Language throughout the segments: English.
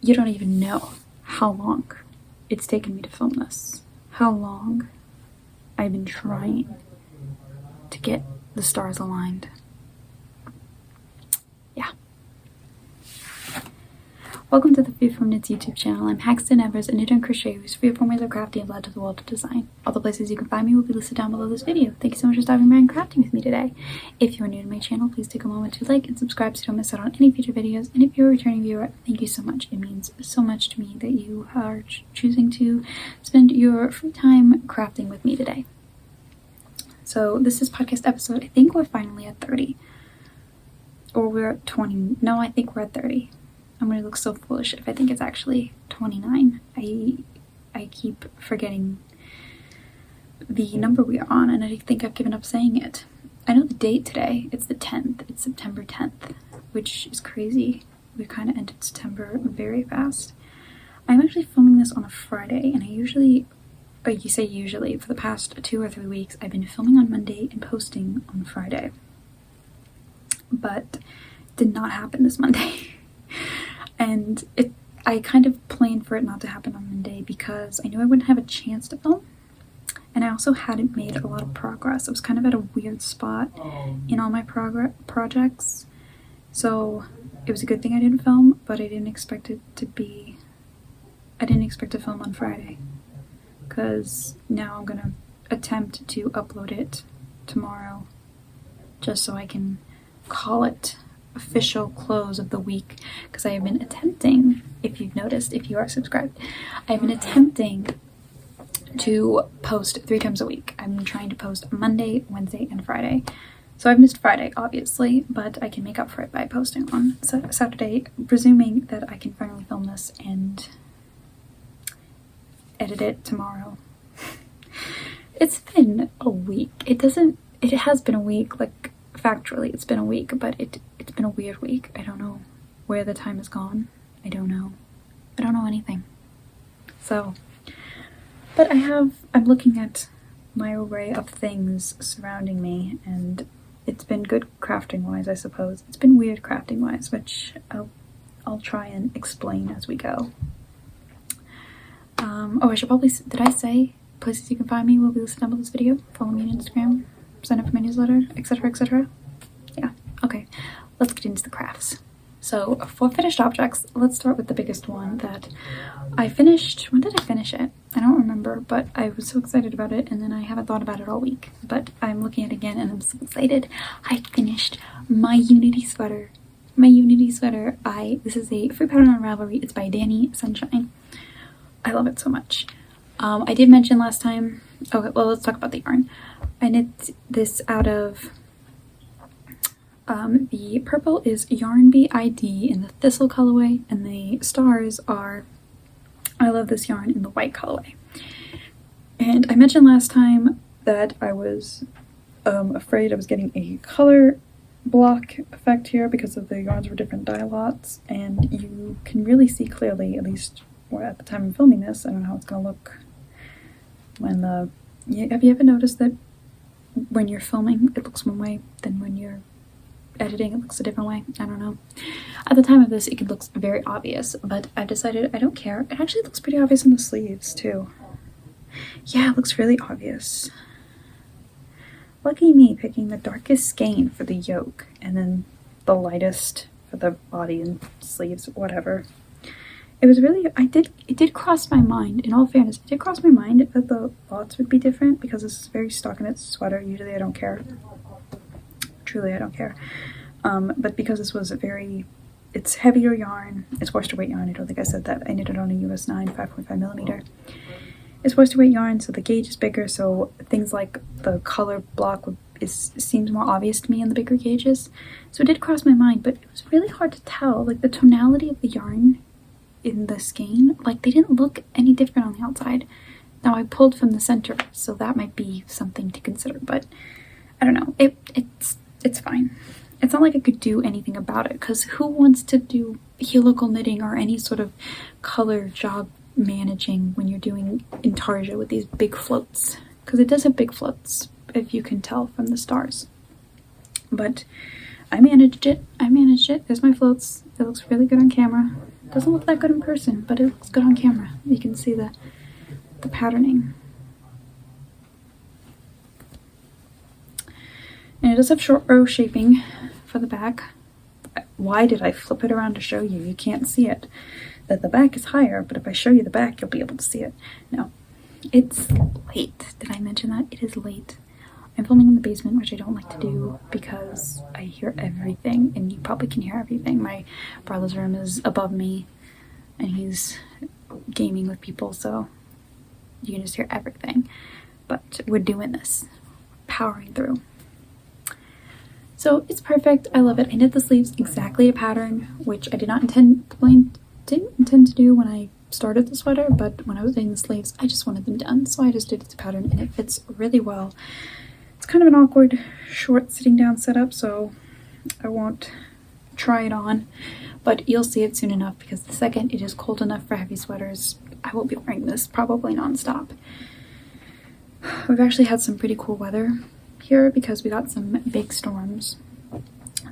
you don't even know how long it's taken me to film this. How long I've been trying to get the stars aligned. Yeah. Welcome to the Freeform Knits YouTube channel. I'm Paxton Evers, a knitter and crocheter whose freeform ways of crafting have led to the world of design. All the places you can find me will be listed down below this video. Thank you so much for stopping by and crafting with me today. If you are new to my channel, please take a moment to like and subscribe so you don't miss out on any future videos. And if you're a returning viewer, thank you so much. It means so much to me that you are choosing to spend your free time crafting with me today. So this is podcast episode, I think we're finally at 30. Or we're at 20. No, I think we're at 30. I'm gonna look so foolish if I think it's actually 29. I keep forgetting the number we are on, and I think I've given up saying it. I know the date today. It's the 10th. It's September 10th, which is crazy. We kind of ended September very fast. I'm actually filming this on a Friday, and I usually, you say usually, for the past 2 or 3 weeks, I've been filming on Monday and posting on Friday. But did not happen this Monday. And I kind of planned for it not to happen on Monday because I knew I wouldn't have a chance to film. And I also hadn't made a lot of progress. I was kind of at a weird spot in all my projects. So it was a good thing I didn't film, but I didn't expect to film on Friday. Because now I'm going to attempt to upload it tomorrow just so I can call it official close of the week, because I have been attempting, if you've noticed, if you are subscribed, I've been attempting to post 3 times a week. I'm trying to post Monday, Wednesday, and Friday. So I've missed Friday, obviously, but I can make up for it by posting on Saturday, presuming that I can finally film this and edit it tomorrow. It's been a week. It has been a week, like factually it's been a week, but it's been a weird week. I don't know where the time has gone. I don't know anything. So, but I'm looking at my array of things surrounding me, and it's been good crafting wise, I suppose. It's been weird crafting wise, which I'll try and explain as we go. Oh, I should probably, did I say places you can find me will be listed down below this video? Follow me on Instagram, sign up for my newsletter, etc., etc. Yeah, okay, let's get into the crafts. So for finished objects, let's start with the biggest one that I finished. When did I finish it? I don't remember, but I was so excited about it, and then I haven't thought about it all week. But I'm looking at it again, and I'm so excited. I finished my Unity sweater. This is a free pattern on Ravelry. It's by Danny Sunshine. I love it so much. I did mention last time. Okay, well, let's talk about the yarn. I knit this out of the purple is Yarn Bee ID in the Thistle colorway, and the stars are I love this yarn in the white colorway. And I mentioned last time that I was afraid I was getting a color block effect here because of the yarns were different dye lots, and you can really see clearly, at least at the time I'm filming this. I don't know how it's gonna look when have you ever noticed that when you're filming it looks one way, then when you're editing it looks a different way? I don't know. At the time of this it looks very obvious, but I've decided I don't care. It actually looks pretty obvious on the sleeves too. Yeah, it looks really obvious. Lucky me picking the darkest skein for the yoke and then the lightest for the body and sleeves, whatever. It was really, it did cross my mind, in all fairness, it did cross my mind that the lots would be different because this is very stockinette sweater. Usually I don't care. Truly, I don't care. But because this was it's heavier yarn, it's worsted weight yarn. I don't think I said that. I knitted on a US 9 5.5 millimeter. It's worsted weight yarn, so the gauge is bigger, so things like the color block seems more obvious to me in the bigger gauges. So it did cross my mind, but it was really hard to tell. Like the tonality of the yarn in the skein, like they didn't look any different on the outside. Now I pulled from the center, so that might be something to consider, but I don't know. It's fine. It's not like I could do anything about it, because who wants to do helical knitting or any sort of color job managing when you're doing intarsia with these big floats? Because it does have big floats, if you can tell from the stars. But I managed it. There's my floats. It looks really good on camera. Doesn't look that good in person, but it looks good on camera. You can see the patterning. And it does have short row shaping for the back. Why did I flip it around to show you? You can't see it. That the back is higher, but if I show you the back, you'll be able to see it. No, it's late. Did I mention that? It is late. I'm filming in the basement, which I don't like to do because I hear everything, and you probably can hear everything. My brother's room is above me, and he's gaming with people, so you can just hear everything. But we're doing this, powering through. So it's perfect. I love it. I knit the sleeves exactly a pattern, which I didn't intend to do when I started the sweater, but when I was doing the sleeves, I just wanted them done, so I just did it a pattern, and it fits really well. It's kind of an awkward short sitting down setup, so I won't try it on, but you'll see it soon enough, because the second it is cold enough for heavy sweaters, I will be wearing this probably non-stop. We've actually had some pretty cool weather here because we got some big storms.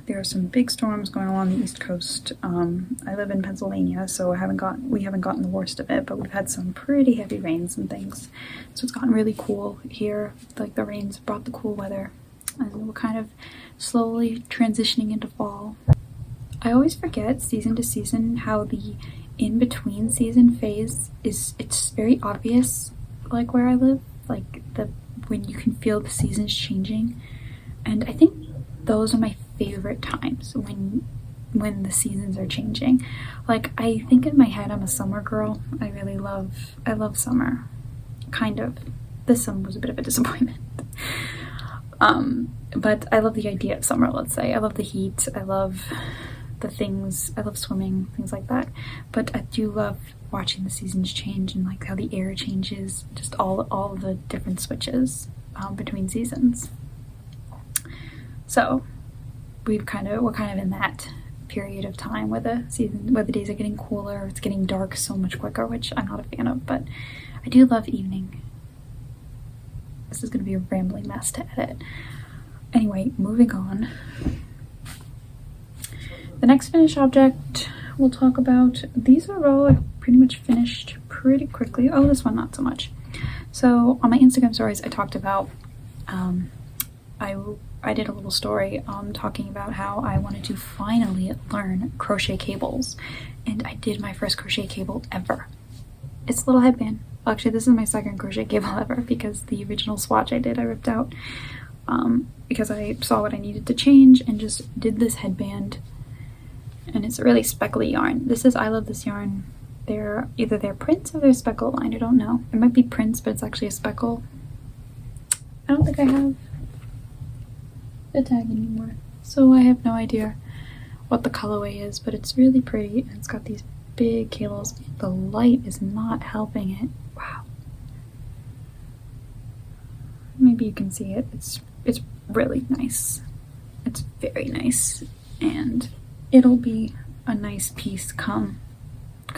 There are some big storms going along the East Coast. I live in Pennsylvania, so we haven't gotten the worst of it, but we've had some pretty heavy rains and things. So it's gotten really cool here. Like the rains brought the cool weather, and we're kind of slowly transitioning into fall. I always forget season to season how the in-between season phase it's very obvious, like where I live, like when you can feel the seasons changing. And I think those are my favorite times, when the seasons are changing. Like, I think in my head I'm a summer girl. I love summer, kind of. This summer was a bit of a disappointment. But I love the idea of summer, let's say. I love the heat, I love the things, I love swimming, things like that. But I do love watching the seasons change, and like how the air changes, just all the different switches between seasons. So we're kind of in that period of time where the days are getting cooler, it's getting dark so much quicker, which I'm not a fan of, but I do love evening. This is going to be a rambling mess to edit. Anyway, moving on. The next finished object we'll talk about, these are all I've pretty much finished pretty quickly. Oh, this one not so much. So on my Instagram stories I talked about, I did a little story talking about how I wanted to finally learn crochet cables, and I did my first crochet cable ever. It's a little headband. Well, actually, this is my second crochet cable ever, because the original swatch I ripped out because I saw what I needed to change and just did this headband. And it's a really speckly yarn. I love this yarn. They're either prints or they're speckle line. I don't know. It might be prints, but it's actually a speckle. I don't think I have the tag anymore, so I have no idea what the colorway is, but it's really pretty, and it's got these big cables. The light is not helping it. Wow. Maybe you can see it. It's really nice. It's very nice, and it'll be a nice piece come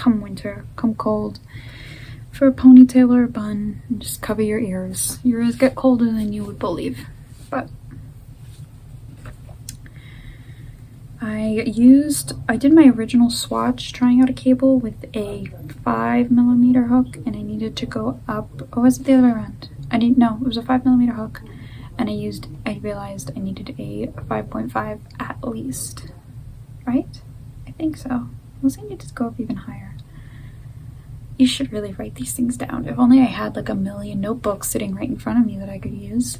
winter, come cold, for a ponytail or a bun. And just cover your ears. Your ears get colder than you would believe. But I did my original swatch trying out a cable with a 5mm hook, and I needed to go up, or was it the other way around? No, it was a 5mm hook, and I realized I needed a 5.5 at least, right? I think so. Unless I need to go up even higher. You should really write these things down. If only I had like a million notebooks sitting right in front of me that I could use.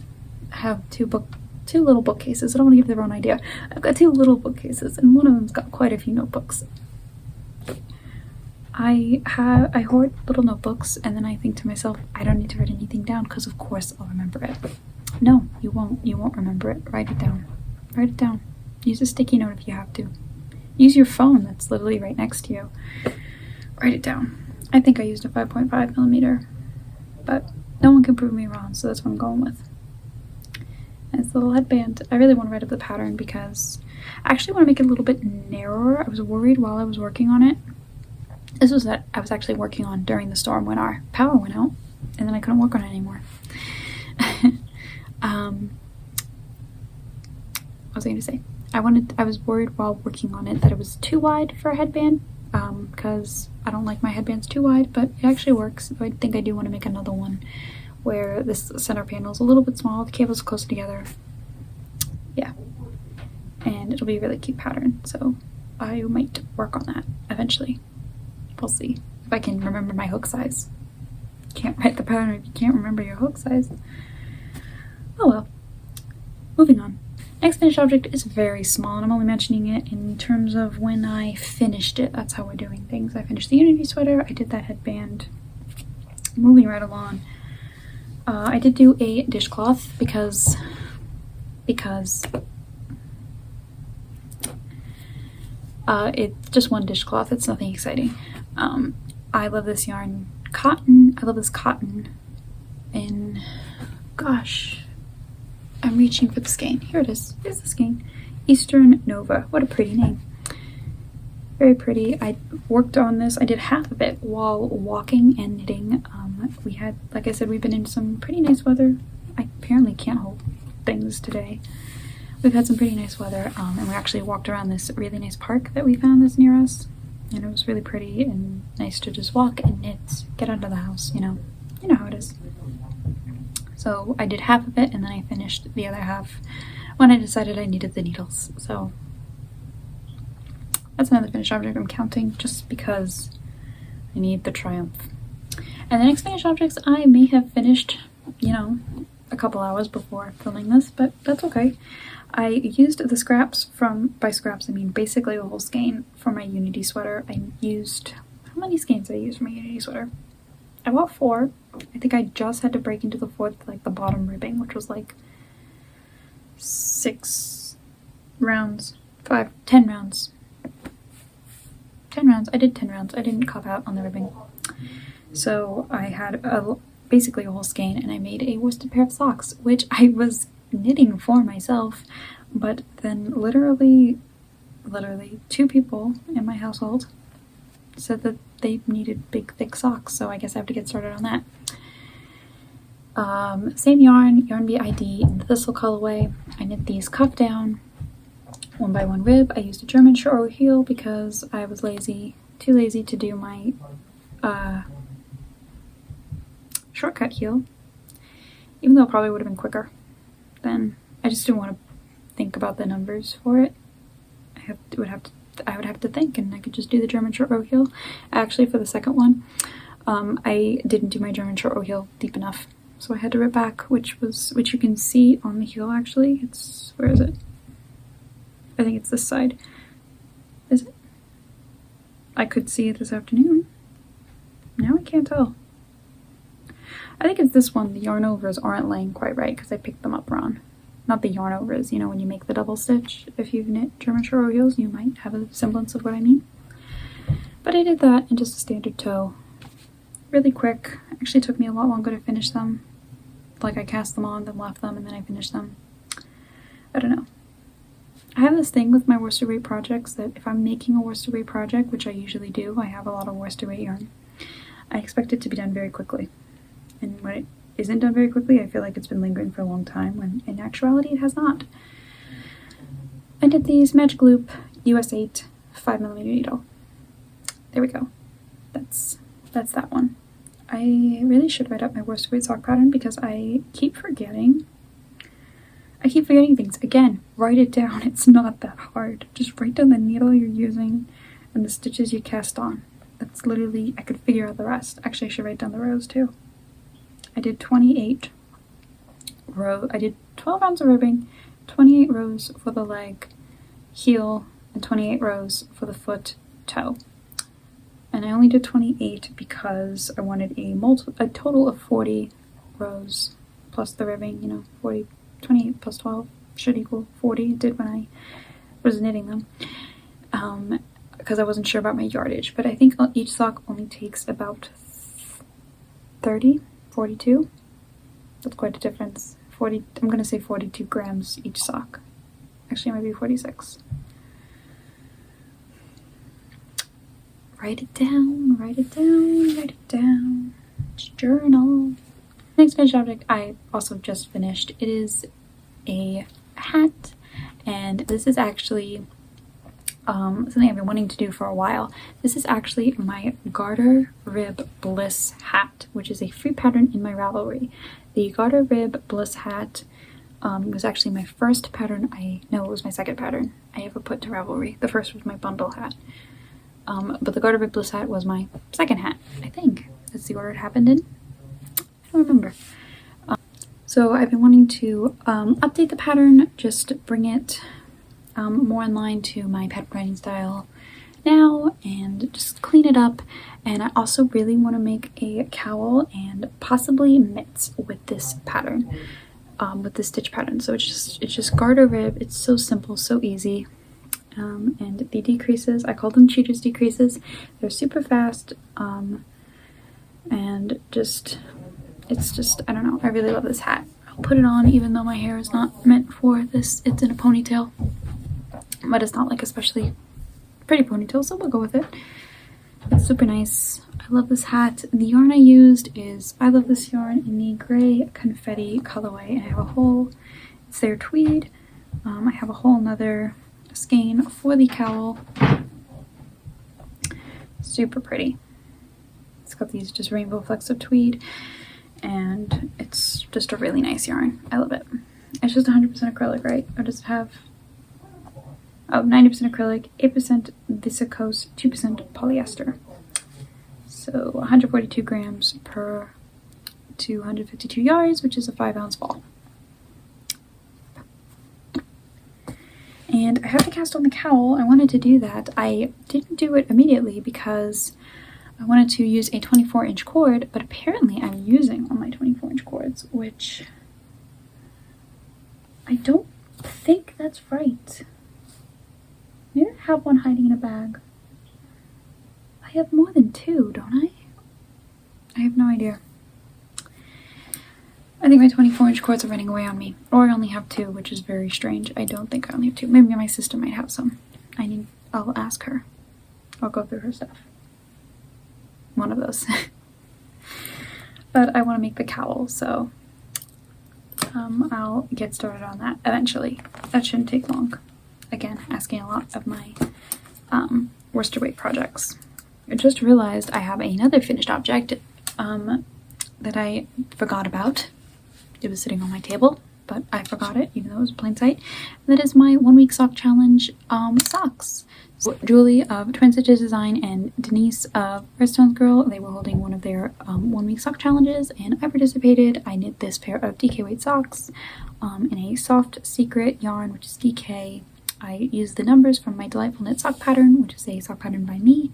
I have two little bookcases. I don't want to give the wrong idea. I've got two little bookcases, and one of them's got quite a few notebooks. I hoard little notebooks, and then I think to myself, I don't need to write anything down because of course I'll remember it. No, you won't. You won't remember it. Write it down. Write it down. Use a sticky note if you have to. Use your phone that's literally right next to you. Write it down. I think I used a 5.5mm, but no one can prove me wrong, so that's what I'm going with. And it's a little headband. I really want to write up the pattern because I actually want to make it a little bit narrower. I was worried while I was working on it. This was that I was actually working on during the storm when our power went out, and then I couldn't work on it anymore. What was I going to say? I was worried while working on it that it was too wide for a headband. because I don't like my headbands too wide, but it actually works. I think I do want to make another one where this center panel is a little bit small, the cable's closer together. Yeah, and it'll be a really cute pattern, so I might work on that eventually. We'll see if I can remember my hook size. Can't write the pattern if you can't remember your hook size. Oh well. Moving on. Next finished object is very small, and I'm only mentioning it in terms of when I finished it. That's how we're doing things. I finished the Unity sweater, I did that headband. Moving right along. I did do a dishcloth because it's just one dishcloth. It's nothing exciting. I love this yarn cotton. I love this cotton in, gosh, I'm reaching for the skein. Here it is. Here's the skein. Eastern Nova. What a pretty name. Very pretty. I worked on this. I did half of it while walking and knitting. We had, like I said, we've been in some pretty nice weather. I apparently can't hold things today. We've had some pretty nice weather, and we actually walked around this really nice park that we found that's near us. And it was really pretty and nice to just walk and knit, get out of the house, you know how it is. So I did half of it, and then I finished the other half when I decided I needed the needles. So that's another finished object I'm counting just because I need the triumph. And the next finished objects I may have finished, a couple hours before filming this, but that's okay. I used the scraps by scraps I mean basically a whole skein for my Unity sweater. I used, how many skeins did I use for my Unity sweater? I bought 4. I think I just had to break into the 4th, like the bottom ribbing, which was like 6 rounds, 10 rounds. 10 rounds. I did 10 rounds. I didn't cop out on the ribbing. So I had basically a whole skein, and I made a worsted pair of socks, which I was knitting for myself, but then literally 2 people in my household said that they needed big thick socks, so I guess I have to get started on that. Same yarn BID in the thistle colorway. I knit these cuff down 1 by 1 rib. I used a German short heel because I was too lazy to do my shortcut heel, even though it probably would have been quicker. Then I just didn't want to think about the numbers for it. I would have to think, and I could just do the German short row heel. Actually, for the second one, I didn't do my German short row heel deep enough, so I had to rip back, which you can see on the heel. Actually, where is it? I think it's this side. Is it? I could see it this afternoon. Now I can't tell. I think it's this one. The yarn overs aren't laying quite right because I picked them up wrong. Not the yarn overs, when you make the double stitch. If you've knit German short row heels, you might have a semblance of what I mean. But I did that in just a standard toe. Really quick. Actually took me a lot longer to finish them. Like I cast them on, then left them, and then I finished them. I don't know. I have this thing with my worsted weight projects that if I'm making a worsted weight project, which I usually do, I have a lot of worsted weight yarn, I expect it to be done very quickly. And when it isn't done very quickly, I feel like it's been lingering for a long time, when in actuality it has not. I did these Magic Loop US 8 5mm needle. There we go. That's that one. I really should write up my worsted weight sock pattern because I keep forgetting. I keep forgetting things. Again, write it down. It's not that hard. Just write down the needle you're using and the stitches you cast on. That's literally, I could figure out the rest. Actually, I should write down the rows too. I did 28 rows. I did 12 rounds of ribbing, 28 rows for the leg, heel, and 28 rows for the foot, toe. And I only did 28 because I wanted a total of 40 rows plus the ribbing, 28 plus 12 should equal 40. It did when I was knitting them. Because I wasn't sure about my yardage, but I think each sock only takes about 42. That's quite a difference. I'm going to say 42 grams each sock. Actually, it might be 46. Write it down, write it down, write it down. Journal. Next finished object I also just finished. It is a hat, and this is actually something I've been wanting to do for a while. This is actually my garter rib bliss hat, which is a free pattern in my Ravelry. The garter rib bliss hat was actually my first pattern. No, it was my second pattern I ever put to Ravelry. The first was my bundle hat. But the garter rib bliss hat was my second hat, I think. That's the order it happened in. I don't remember. So I've been wanting to update the pattern, just bring it more in line to my pattern writing style now and just clean it up. And I also really want to make a cowl and possibly mitts with this pattern, with this stitch pattern. So it's just garter rib. It's so simple, so easy. And the decreases, I call them cheaters decreases. They're super fast, and just, it's just, I don't know, I really love this hat. I'll put it on even though my hair is not meant for this. It's in a ponytail, but it's not like especially pretty ponytail, so we'll go with it. It's super nice. I love this hat. The yarn I used is, I love this yarn in the gray confetti colorway, and I have a whole, it's their tweed. I have a whole nother skein for the cowl. Super pretty. It's got these just rainbow flecks of tweed, and it's just a really nice yarn. I love it. It's just 100% acrylic, right? Or does it have, oh, 90% acrylic, 8% viscose, 2% polyester. So 142 grams per 252 yards, which is a 5-ounce ball. And I have to cast on the cowl. I wanted to do that. I didn't do it immediately because I wanted to use a 24-inch cord, but apparently I'm using all my 24-inch cords, which I don't think that's right. Maybe I have one hiding in a bag. I have more than two, don't I? I have no idea. I think my 24-inch cords are running away on me. Or I only have two, which is very strange. I don't think I only have two. Maybe my sister might have some. I'll ask her. I'll go through her stuff. One of those. But I want to make the cowl, so I'll get started on that eventually. That shouldn't take long. Again, asking a lot of my worsted weight projects. I just realized I have another finished object that I forgot about. It was sitting on my table, but I forgot it, even though it was plain sight. And that is my 1-week sock challenge socks. So Julie of Twin Stitches Design and Denise of Redstone's Girl, they were holding one of their 1-week sock challenges, and I participated. I knit this pair of DK weight socks in a soft secret yarn, which is DK. I used the numbers from my Delightful Knit sock pattern, which is a sock pattern by me.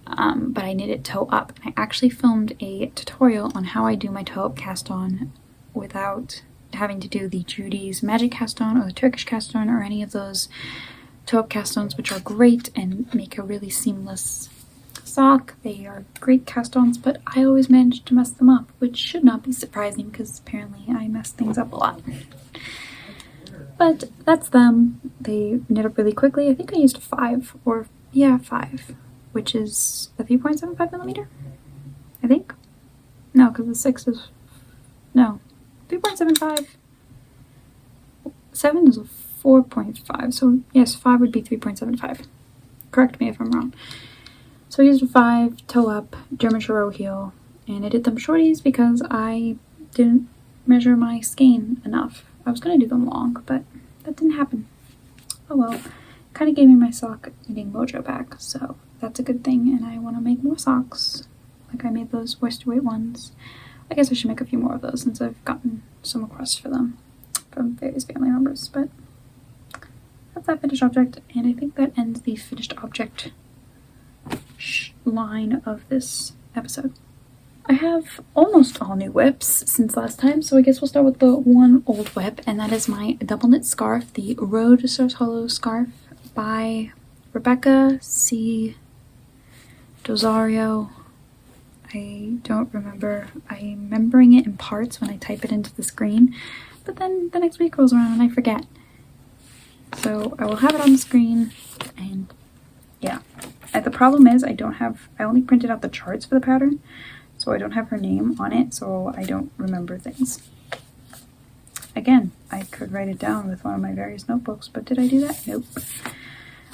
But I knit it toe up. I actually filmed a tutorial on how I do my toe up cast on without having to do the Judy's Magic cast on or the Turkish cast on or any of those toe up cast ons, which are great and make a really seamless sock. They are great cast ons, but I always manage to mess them up, which should not be surprising because apparently I mess things up a lot. But that's them. They knit up really quickly. I think I used 5, which is a 3.75 millimeter, I think. No, because the 6 is, no, 3.75. 7 is a 4.5, so yes, 5 would be 3.75. Correct me if I'm wrong. So I used a 5 toe up German Chiro heel, and I did them shorties because I didn't measure my skein enough. I was going to do them long, but that didn't happen. Oh well. Kind of gave me my sock knitting mojo back, so that's a good thing, and I want to make more socks. Like I made those worsted weight ones. I guess I should make a few more of those since I've gotten some requests for them from various family members, but that's that finished object, and I think that ends the finished object line of this episode. I have almost all new whips since last time, so I guess we'll start with the one old whip, and that is my double knit scarf, the Road Source Hollow scarf by Rebecca C. Dosario. I don't remember. I'm remembering it in parts when I type it into the screen, but then the next week rolls around and I forget. So I will have it on the screen, and yeah. The problem is I only printed out the charts for the pattern, so I don't have her name on it, so I don't remember things. Again, I could write it down with one of my various notebooks, but did I do that? Nope.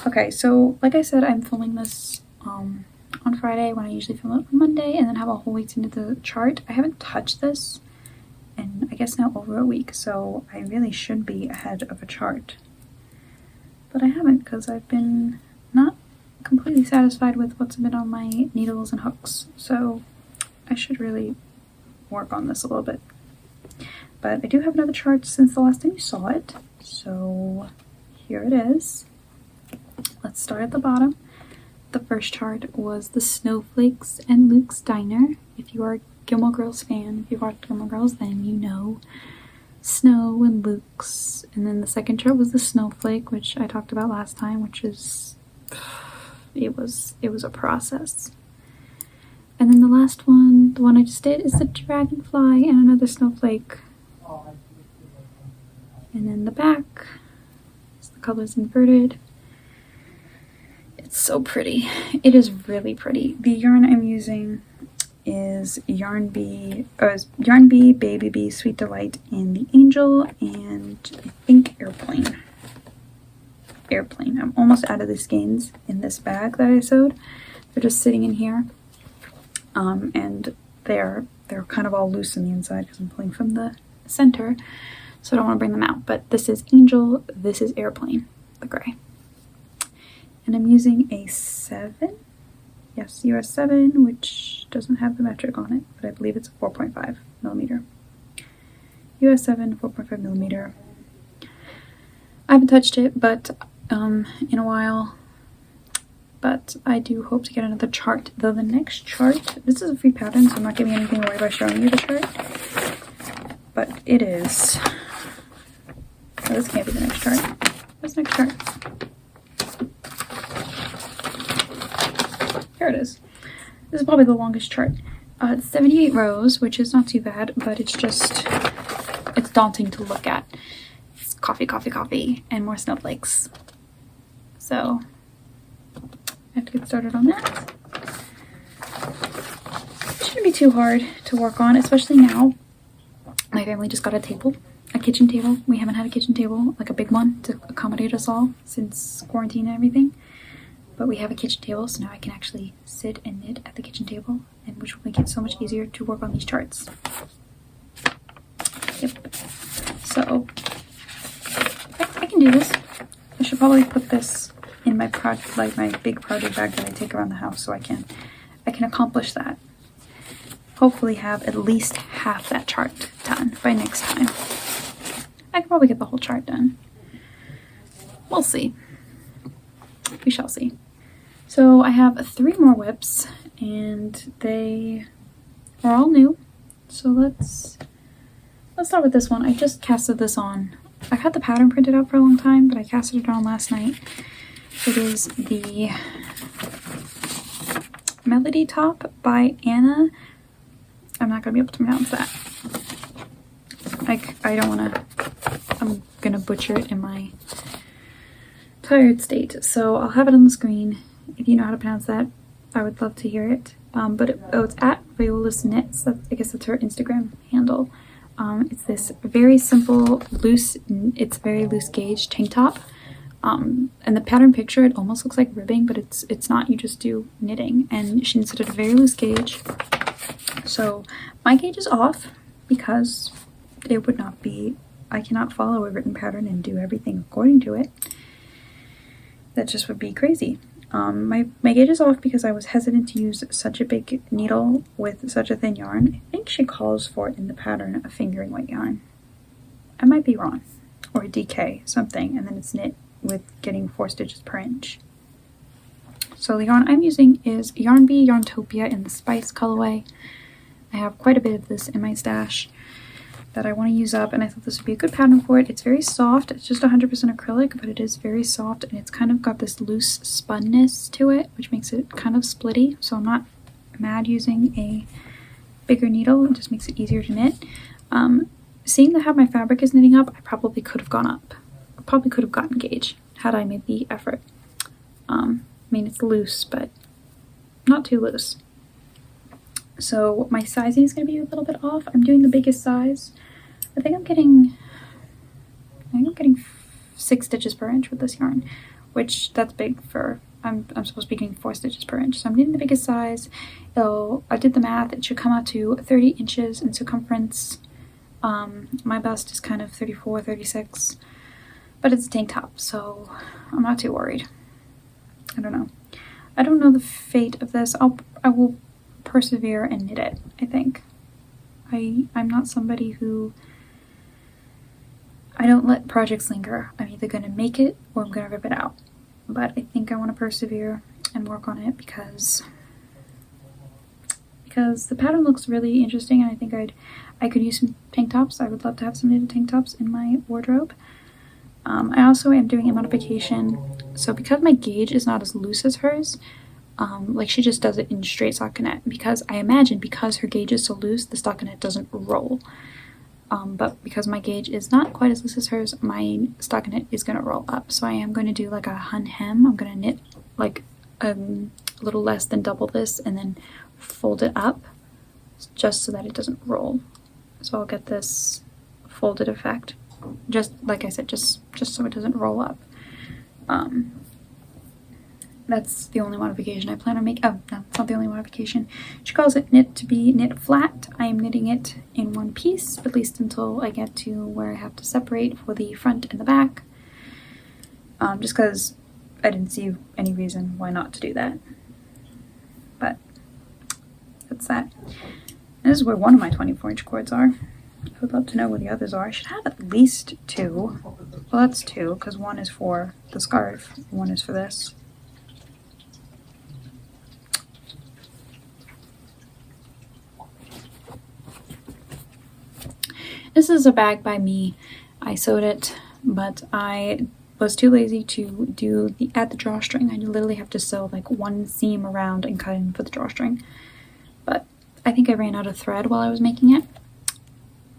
Okay, so like I said, I'm filming this on Friday when I usually film it on Monday, and then have a whole week to knit the chart. I haven't touched this in, I guess, now over a week, so I really should be ahead of a chart. But I haven't, because I've been not completely satisfied with what's been on my needles and hooks, so I should really work on this a little bit. But I do have another chart since the last time you saw it, so here it is. Let's start at the bottom. The first chart was the Snowflakes and Luke's Diner. If you are a Gilmore Girls fan, if you've watched Gilmore Girls, then you know Snow and Luke's. And then the second chart was the Snowflake, which I talked about last time, which is, it was a process. And then the last one, the one I just did, is the Dragonfly and another Snowflake. And then the back is the colors inverted. It's so pretty. It is really pretty. The yarn I'm using is Yarn Bee Baby Bee Sweet Delight in the Angel, and I think Airplane. I'm almost out of the skeins in this bag that I sewed. They're just sitting in here, and they're kind of all loose on the inside because I'm pulling from the center, so I don't want to bring them out. But this is Angel, this is Airplane, the gray. And I'm using a 7, yes, US 7, which doesn't have the metric on it, but I believe it's a 4.5 millimeter. US 7, 4.5 millimeter. I haven't touched it, but in a while, but I do hope to get another chart. Though the next chart, this is a free pattern, so I'm not giving anything away by showing you the chart, but it is, oh, this can't be the next chart. What's the next chart? Here it is. This is probably the longest chart. It's 78 rows, which is not too bad, but it's just, it's daunting to look at. It's coffee, coffee, coffee, and more snowflakes. So, I have to get started on that. It shouldn't be too hard to work on, especially now. My family just got a kitchen table. We haven't had a kitchen table, like a big one, to accommodate us all since quarantine and everything. But we have a kitchen table, so now I can actually sit and knit at the kitchen table, and which will make it so much easier to work on these charts. Yep. So I can do this. I should probably put this in my project, like my big project bag that I take around the house, so I can accomplish that. Hopefully have at least half that chart done by next time. I can probably get the whole chart done. We'll see. We shall see. So I have 3 more whips, and they are all new. So let's start with this one. I just casted this on. I've had the pattern printed out for a long time, but I casted it on last night. It is the Melody Top by Anna. I'm not gonna be able to pronounce that. I don't wanna, I'm gonna butcher it in my tired state, so I'll have it on the screen. If you know how to pronounce that, I would love to hear it. It's at Viola's Knits. I guess that's her Instagram handle. It's this very simple, it's very loose gauge tank top. And the pattern picture, it almost looks like ribbing, but it's not. You just do knitting, and she knits it at a very loose gauge. So my gauge is off because it would not be. I cannot follow a written pattern and do everything according to it. That just would be crazy. My gauge is off because I was hesitant to use such a big needle with such a thin yarn. I think she calls for it in the pattern a fingering weight yarn. I might be wrong. Or a DK, something, and then it's knit with getting 4 stitches per inch. So the yarn I'm using is Yarn Bee Yarntopia in the Spice colorway. I have quite a bit of this in my stash that I want to use up, and I thought this would be a good pattern for it. It's very soft. It's just 100% acrylic, but it is very soft, and it's kind of got this loose spunness to it, which makes it kind of splitty. So I'm not mad using a bigger needle. It just makes it easier to knit. Seeing that how my fabric is knitting up, I probably could have gone up. I probably could have gotten gauge had I made the effort. I mean, it's loose, but not too loose. So my sizing is going to be a little bit off. I'm doing the biggest size. I think I'm getting 6 stitches per inch with this yarn, which that's big for, I'm supposed to be doing 4 stitches per inch. So I'm knitting the biggest size. I did the math, it should come out to 30 inches in circumference. My bust is kind of 34, 36, but it's a tank top, so I'm not too worried. I don't know. I don't know the fate of this. I will persevere and knit it, I think. I'm not somebody who, I don't let projects linger. I'm either going to make it or I'm going to rip it out. But I think I want to persevere and work on it because the pattern looks really interesting, and I think I could use some tank tops. I would love to have some knitted tank tops in my wardrobe. I also am doing a modification. So because my gauge is not as loose as hers, like she just does it in straight stockinette, because I imagine because her gauge is so loose, the stockinette doesn't roll. But because my gauge is not quite as loose as hers, my stockinette is going to roll up. So I am going to do like a hun hem. I'm going to knit like a little less than double this and then fold it up just so that it doesn't roll. So I'll get this folded effect, just like I said, just so it doesn't roll up. That's the only modification I plan on making. Oh, no, it's not the only modification. She calls it knit to be knit flat. I am knitting it in one piece, at least until I get to where I have to separate for the front and the back. Just because I didn't see any reason why not to do that. But that's that. And this is where one of my 24-inch cords are. I would love to know where the others are. I should have at least 2. Well, that's 2, because one is for the scarf, and one is for this. This is a bag by me. I sewed it, but I was too lazy to do add the drawstring. I literally have to sew like one seam around and cut in for the drawstring. But I think I ran out of thread while I was making it.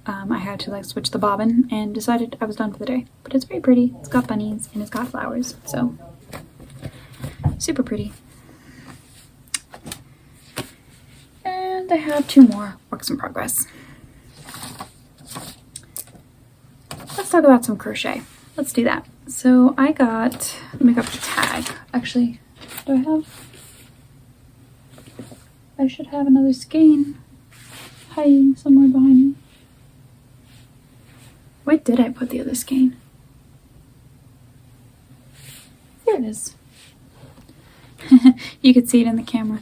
I had to like switch the bobbin and decided I was done for the day. But it's very pretty. It's got bunnies and it's got flowers, so super pretty. And I have 2 more works in progress. Let's talk about some crochet. Let's do that. So I got, let me go up to tag. Actually, I should have another skein hiding somewhere behind me. Where did I put the other skein? There it is. You can see it in the camera.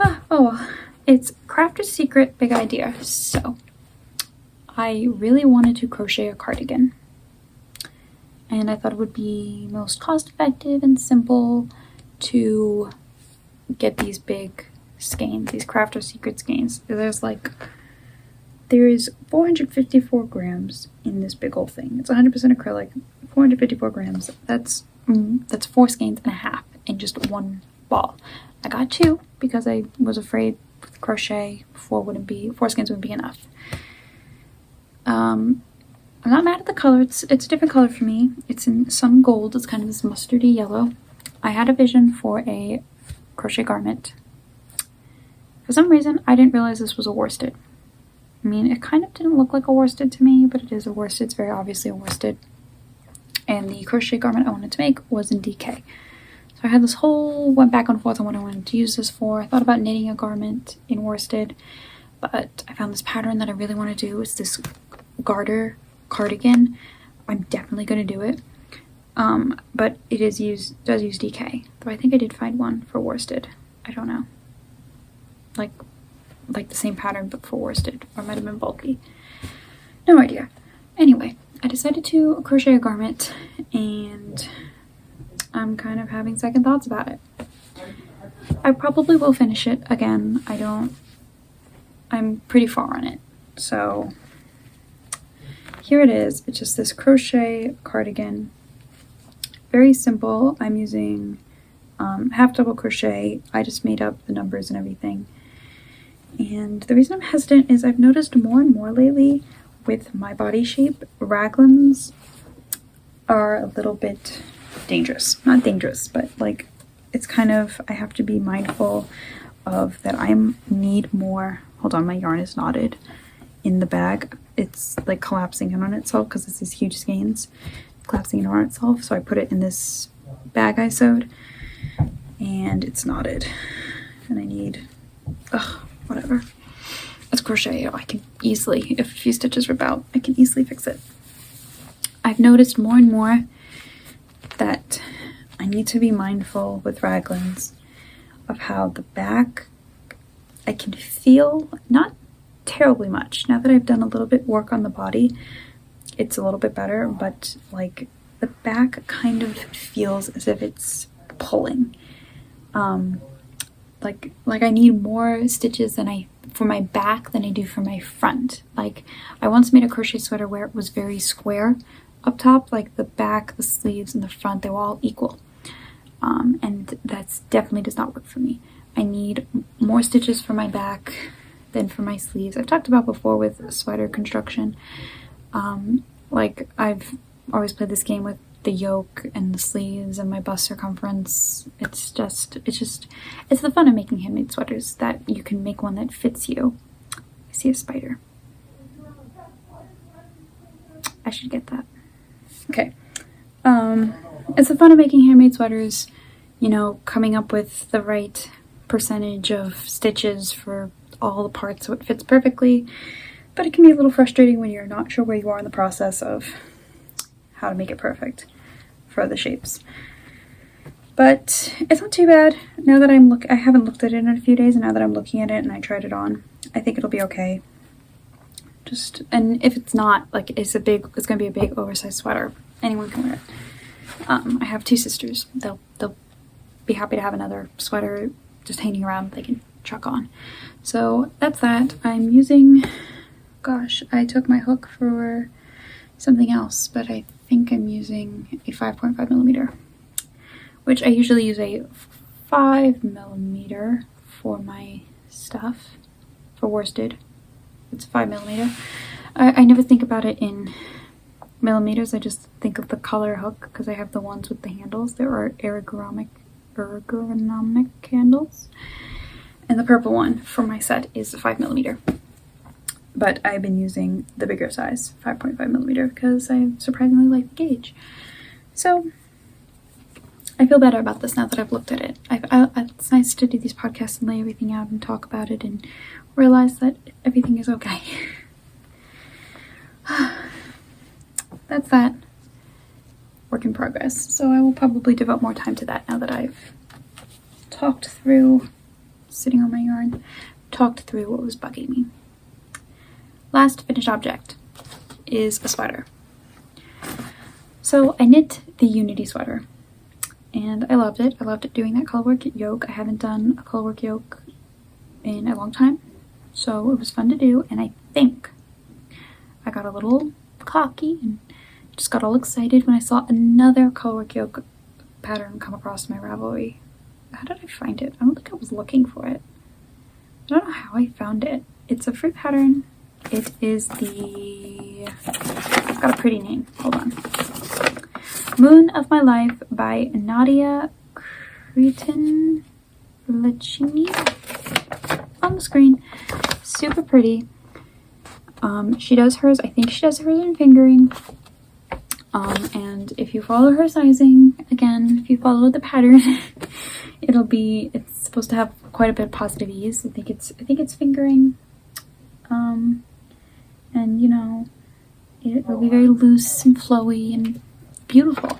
Oh well. It's Crafter's Secret Big Idea. So I really wanted to crochet a cardigan, and I thought it would be most cost effective and simple to get these big skeins, these Crafter's Secret skeins. There is 454 grams in this big old thing. It's 100% acrylic, 454 grams. That's 4 skeins and a half in just one ball. I got 2 because I was afraid with crochet 4 skeins wouldn't be enough. I'm not mad at the color. It's a different color for me. It's in some gold. It's kind of this mustardy yellow. I had a vision for a crochet garment. For some reason, I didn't realize this was a worsted. I mean, it kind of didn't look like a worsted to me, but it is a worsted. It's very obviously a worsted. And the crochet garment I wanted to make was in DK. So I had this went back and forth on what I wanted to use this for. I thought about knitting a garment in worsted, but I found this pattern that I really want to do. It's this garter cardigan. I'm definitely going to do it. But it does use DK. Though I think I did find one for worsted. I don't know. Like the same pattern but for worsted, or it might have been bulky. No idea. Anyway, I decided to crochet a garment, and I'm kind of having second thoughts about it. I probably will finish it again. I'm pretty far on it. So here it is. It's just this crochet cardigan. Very simple. I'm using half double crochet. I just made up the numbers and everything. And the reason I'm hesitant is I've noticed more and more lately with my body shape, raglans are a little bit dangerous. Not dangerous, but like it's kind of, I have to be mindful of that. I need more, hold on, my yarn is knotted in the bag. It's like collapsing in on itself because it's these huge skeins. It's collapsing in on itself. So I put it in this bag I sewed, and it's knotted, and I need, whatever. It's crochet. I can easily, if a few stitches rip out, I can easily fix it. I've noticed more and more that I need to be mindful with raglans of how the back, I can feel, not terribly much. Now that I've done a little bit work on the body, it's a little bit better, but like the back kind of feels as if it's pulling. Like I need more stitches for my back than I do for my front. Like I once made a crochet sweater where it was very square up top, like the back, the sleeves, and the front, they were all equal. And that definitely does not work for me. I need more stitches for my back than for my sleeves. I've talked about before with sweater construction. Like I've always played this game with the yoke and the sleeves and my bust circumference. It's the fun of making handmade sweaters, that you can make one that fits you. I see a spider. I should get that. Okay. It's the fun of making handmade sweaters, you know, coming up with the right percentage of stitches for all the parts so it fits perfectly. But it can be a little frustrating when you're not sure where you are in the process of how to make it perfect for the shapes. But it's not too bad. Now that I haven't looked at it in a few days, and now that I'm looking at it and I tried it on, I think it'll be okay. And if it's not, like, it's gonna be a big oversized sweater. Anyone can wear it. I have two sisters. They'll be happy to have another sweater just hanging around they can chuck on. So that's that. I'm using, gosh, I took my hook for something else, but I think I'm using a 5.5 millimeter, which I usually use a 5 millimeter for my stuff, for worsted. It's 5 millimeter. I never think about it in millimeters. I just think of the color hook because I have the ones with the handles. There are ergonomic handles, and the purple one for my set is 5 millimeter. But I've been using the bigger size, 5.5 millimeter, because I surprisingly like the gauge. So I feel better about this now that I've looked at it. It's nice to do these podcasts and lay everything out and talk about it and realize that everything is okay. That's that. Work in progress. So I will probably devote more time to that now that I've talked through, sitting on my yarn, talked through what was bugging me. Last finished object is a sweater. So I knit the Unity sweater and I loved it. I loved it doing that colorwork yoke. I haven't done a colorwork yoke in a long time, so it was fun to do, and I think I got a little cocky and just got all excited when I saw another colorwork yoke pattern come across my Ravelry. How did I find it? I don't think I was looking for it. I don't know how I found it. It's a fruit pattern. It is it's got a pretty name. Hold on. Moon of My Life by Nadia Cretin Lachini. On the screen. Super pretty. She does hers, I think she does hers in fingering. And if you follow her sizing, again, if you follow the pattern, it's supposed to have quite a bit of positive ease. I think it's fingering. And you know, it will be very loose and flowy and beautiful.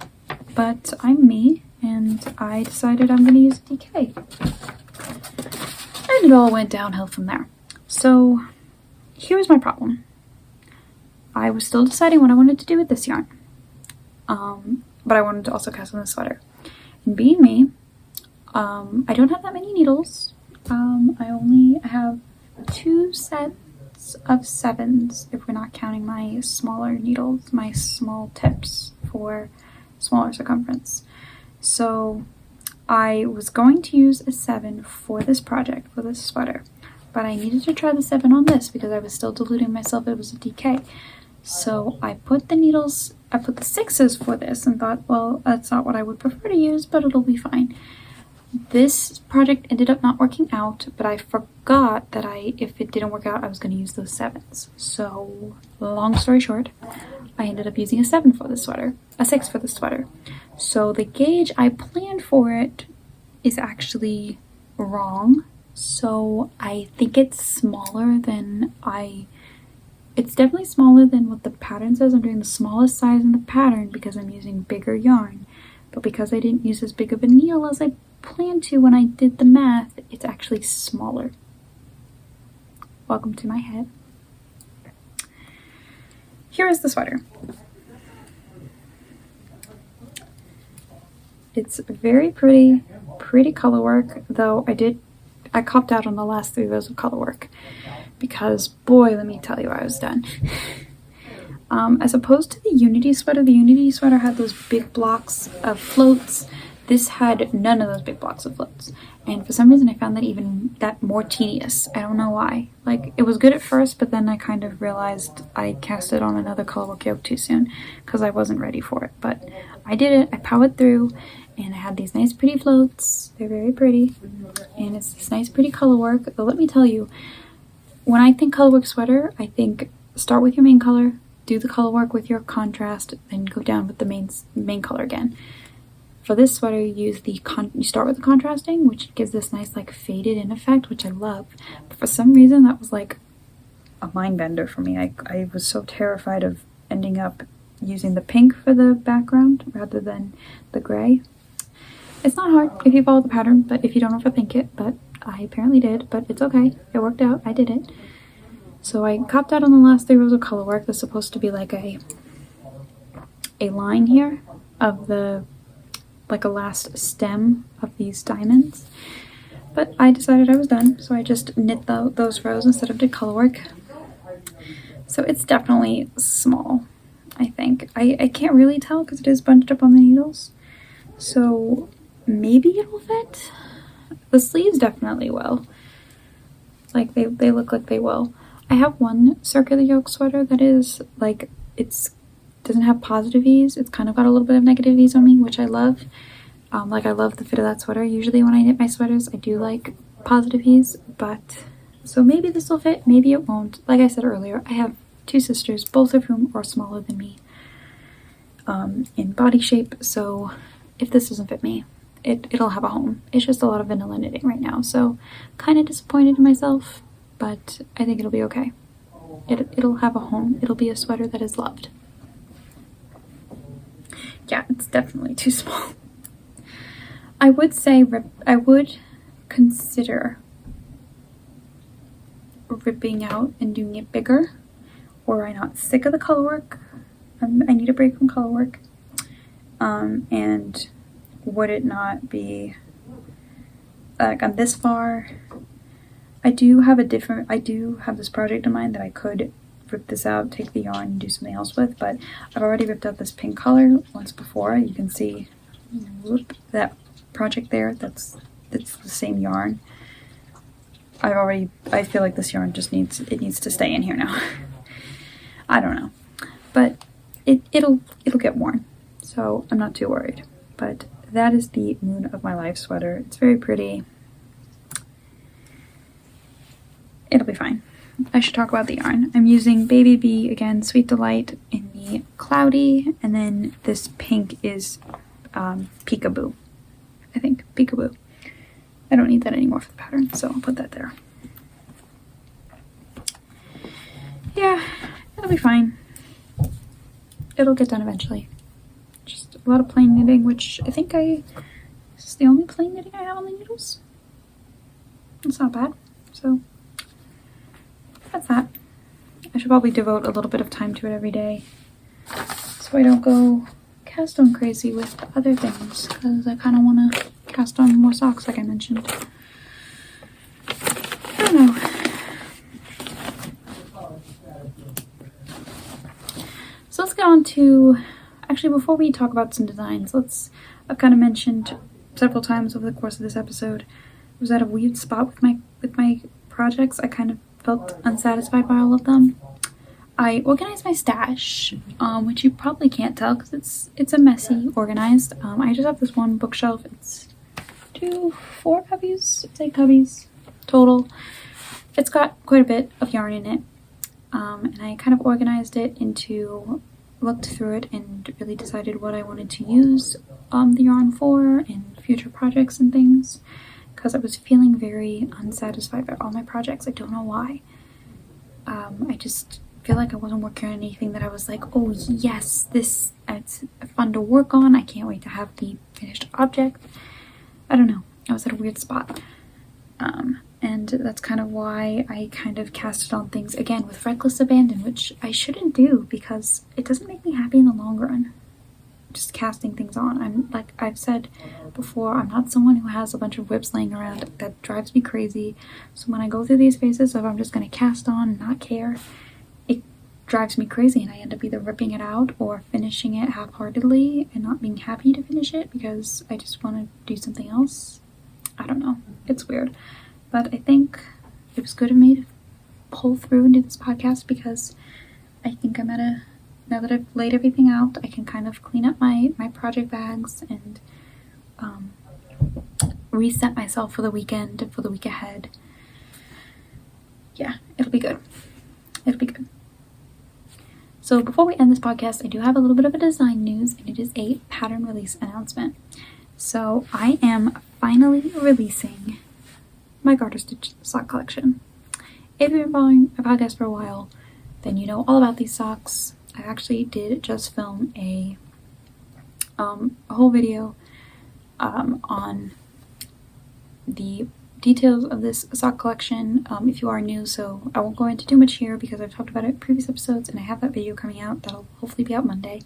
But I'm me, and I decided I'm going to use DK. And it all went downhill from there. So here's my problem. I was still deciding what I wanted to do with this yarn. But I wanted to also cast on the sweater. And being me, I don't have that many needles. I have 2 sets of 7s, if we're not counting my smaller needles, my small tips for smaller circumference. So I was going to use a 7 for this project, for this sweater, but I needed to try the 7 on this because I was still deluding myself it was a DK. So I put the 6s for this and thought, well, that's not what I would prefer to use, but it'll be fine. This project ended up not working out, but I forgot that if it didn't work out, I was going to use those 7s. So long story short, I ended up using a 7 for the sweater, a 6 for the sweater. So the gauge I planned for it is actually wrong. So I think it's smaller than it's definitely smaller than what the pattern says. I'm doing the smallest size in the pattern because I'm using bigger yarn. But because I didn't use as big of a needle as I planned to when I did the math, it's actually smaller. Welcome to my head. Here is the sweater. It's very pretty color work, though I copped out on the last 3 rows of color work because, boy, let me tell you, I was done. As opposed to the Unity sweater had those big blocks of floats. This had none of those big blocks of floats. And for some reason I found that more tedious. I don't know why. Like, it was good at first, but then I kind of realized I cast it on another colorwork yoke too soon because I wasn't ready for it. But I did it, I powered through, and I had these nice pretty floats. They're very pretty. And it's this nice pretty color work. But let me tell you, when I think colorwork sweater, I think start with your main color, do the color work with your contrast, then go down with the main color again. For this sweater, you start with the contrasting, which gives this nice like faded in effect, which I love. But for some reason, that was like a mind bender for me. I was so terrified of ending up using the pink for the background rather than the gray. It's not hard if you follow the pattern, but if you don't overthink it, but I apparently did, but it's okay. It worked out. I did it. So I copped out on the last 3 rows of color work. There's supposed to be like a line here of like a last stem of these diamonds. But I decided I was done, so I just knit those rows instead of did color work. So it's definitely small, I think. I can't really tell because it is bunched up on the needles. So maybe it'll fit. The sleeves definitely will. Like they look like they will. I have one circular yoke sweater that is like, doesn't have positive ease. It's kind of got a little bit of negative ease on me, which I love. Like I love the fit of that sweater. Usually when I knit my sweaters, I do like positive ease, but so maybe this will fit, maybe it won't. Like I said earlier, I have 2 sisters, both of whom are smaller than me in body shape. So if this doesn't fit me, it'll have a home. It's just a lot of vanilla knitting right now. So kind of disappointed in myself, but I think it'll be okay. It'll have a home. It'll be a sweater that is loved. Yeah, it's definitely too small. I would say I would consider ripping out and doing it bigger, or I'm not sick of the color work. I need a break from color work. And would it not be like I'm this far? I do have this project in mind that I could rip this out, take the yarn, and do something else with, but I've already ripped out this pink color once before. You can see that project there. It's the same yarn. I feel like this yarn just needs to stay in here now. I don't know, but it'll get worn, so I'm not too worried. But that is the Moon of My Life sweater. It's very pretty. It'll be fine. I should talk about the yarn. I'm using Baby Bee, again, Sweet Delight in the Cloudy, and then this pink is Peekaboo. I think, Peekaboo. I don't need that anymore for the pattern, so I'll put that there. Yeah, it'll be fine. It'll get done eventually. Just a lot of plain knitting, which I think this is the only plain knitting I have on the needles. It's not bad, so that's that. I should probably devote a little bit of time to it every day so I don't go cast on crazy with other things, because I kind of want to cast on more socks like I mentioned. I don't know. So let's get on to, actually before we talk about some designs, I've kind of mentioned several times over the course of this episode, I was at a weird spot with my projects. I kind of felt unsatisfied by all of them. I organized my stash, which you probably can't tell because it's a messy organized. I just have this one bookshelf. It's 4 cubbies, it's 8 cubbies total. It's got quite a bit of yarn in it, and I kind of organized it into looked through it and really decided what I wanted to use the yarn for in future projects and things, because I was feeling very unsatisfied by all my projects. I don't know why. I just feel like I wasn't working on anything that I was like, oh yes, it's fun to work on. I can't wait to have the finished object. I don't know. I was at a weird spot. And that's kind of why I kind of cast it on things again with reckless abandon, which I shouldn't do because it doesn't make me happy in the long run. Just casting things on. I'm like I've said before, I'm not someone who has a bunch of whips laying around. That drives me crazy. So when I go through these phases of I'm just going to cast on and not care, it drives me crazy, and I end up either ripping it out or finishing it half-heartedly and not being happy to finish it because I just want to do something else. I don't know. It's weird. But I think it was good of me to pull through and do this podcast because I think I'm at a, now that I've laid everything out, I can kind of clean up my project bags and reset myself for the weekend and for the week ahead. Yeah, it'll be good. It'll be good. So before we end this podcast, I do have a little bit of a design news, and it is a pattern release announcement. So I am finally releasing my garter stitch sock collection. If you've been following my podcast for a while, then you know all about these socks. I actually did just film a whole video on the details of this sock collection if you are new, so I won't go into too much here because I've talked about it in previous episodes, and I have that video coming out that'll hopefully be out Monday,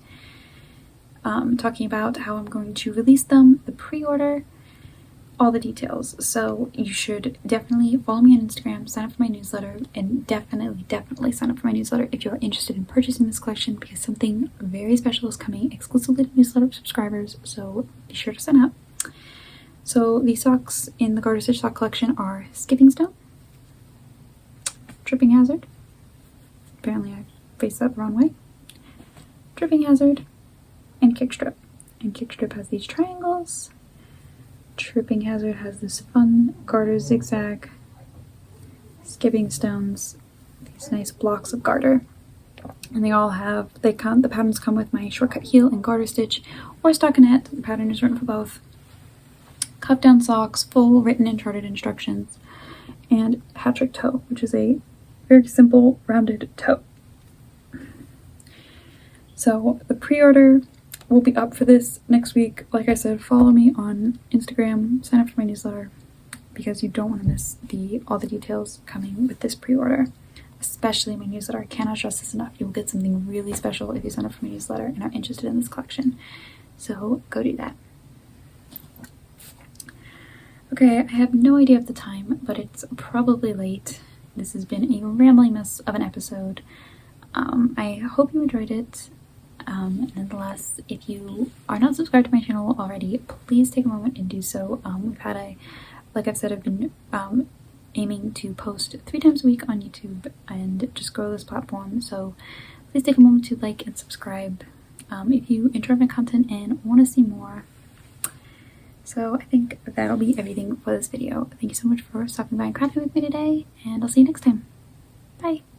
talking about how I'm going to release them, the pre-order, all the details. So you should definitely follow me on Instagram, sign up for my newsletter, and definitely sign up for my newsletter if you're interested in purchasing this collection, because something very special is coming exclusively to newsletter subscribers, so be sure to sign up. So the socks in the garter stitch sock collection are Skipping Stone, Tripping Hazard, apparently I faced that the wrong way, Tripping Hazard, and Kick Strip. And Kick Strip has these triangles. Tripping Hazard has this fun garter zigzag. Skipping Stones, these nice blocks of garter. And they all have, the patterns come with my shortcut heel and garter stitch or stockinette. The pattern is written for both. Cuff down socks, full written and charted instructions, and hat trick toe, which is a very simple rounded toe. So the pre-order will be up for this next week. Like I said, follow me on Instagram, sign up for my newsletter, because you don't want to miss all the details coming with this pre-order, especially my newsletter. I cannot stress this enough. You will get something really special if you sign up for my newsletter and are interested in this collection. So go do that. Okay, I have no idea of the time, but it's probably late. This has been a rambling mess of an episode. I hope you enjoyed it. Nonetheless, if you are not subscribed to my channel already, please take a moment and do so. We've had like I've said, I've been aiming to post 3 times a week on YouTube and just grow this platform. So please take a moment to like and subscribe if you enjoy my content and want to see more. So I think that'll be everything for this video. Thank you so much for stopping by and crafting with me today, and I'll see you next time. Bye!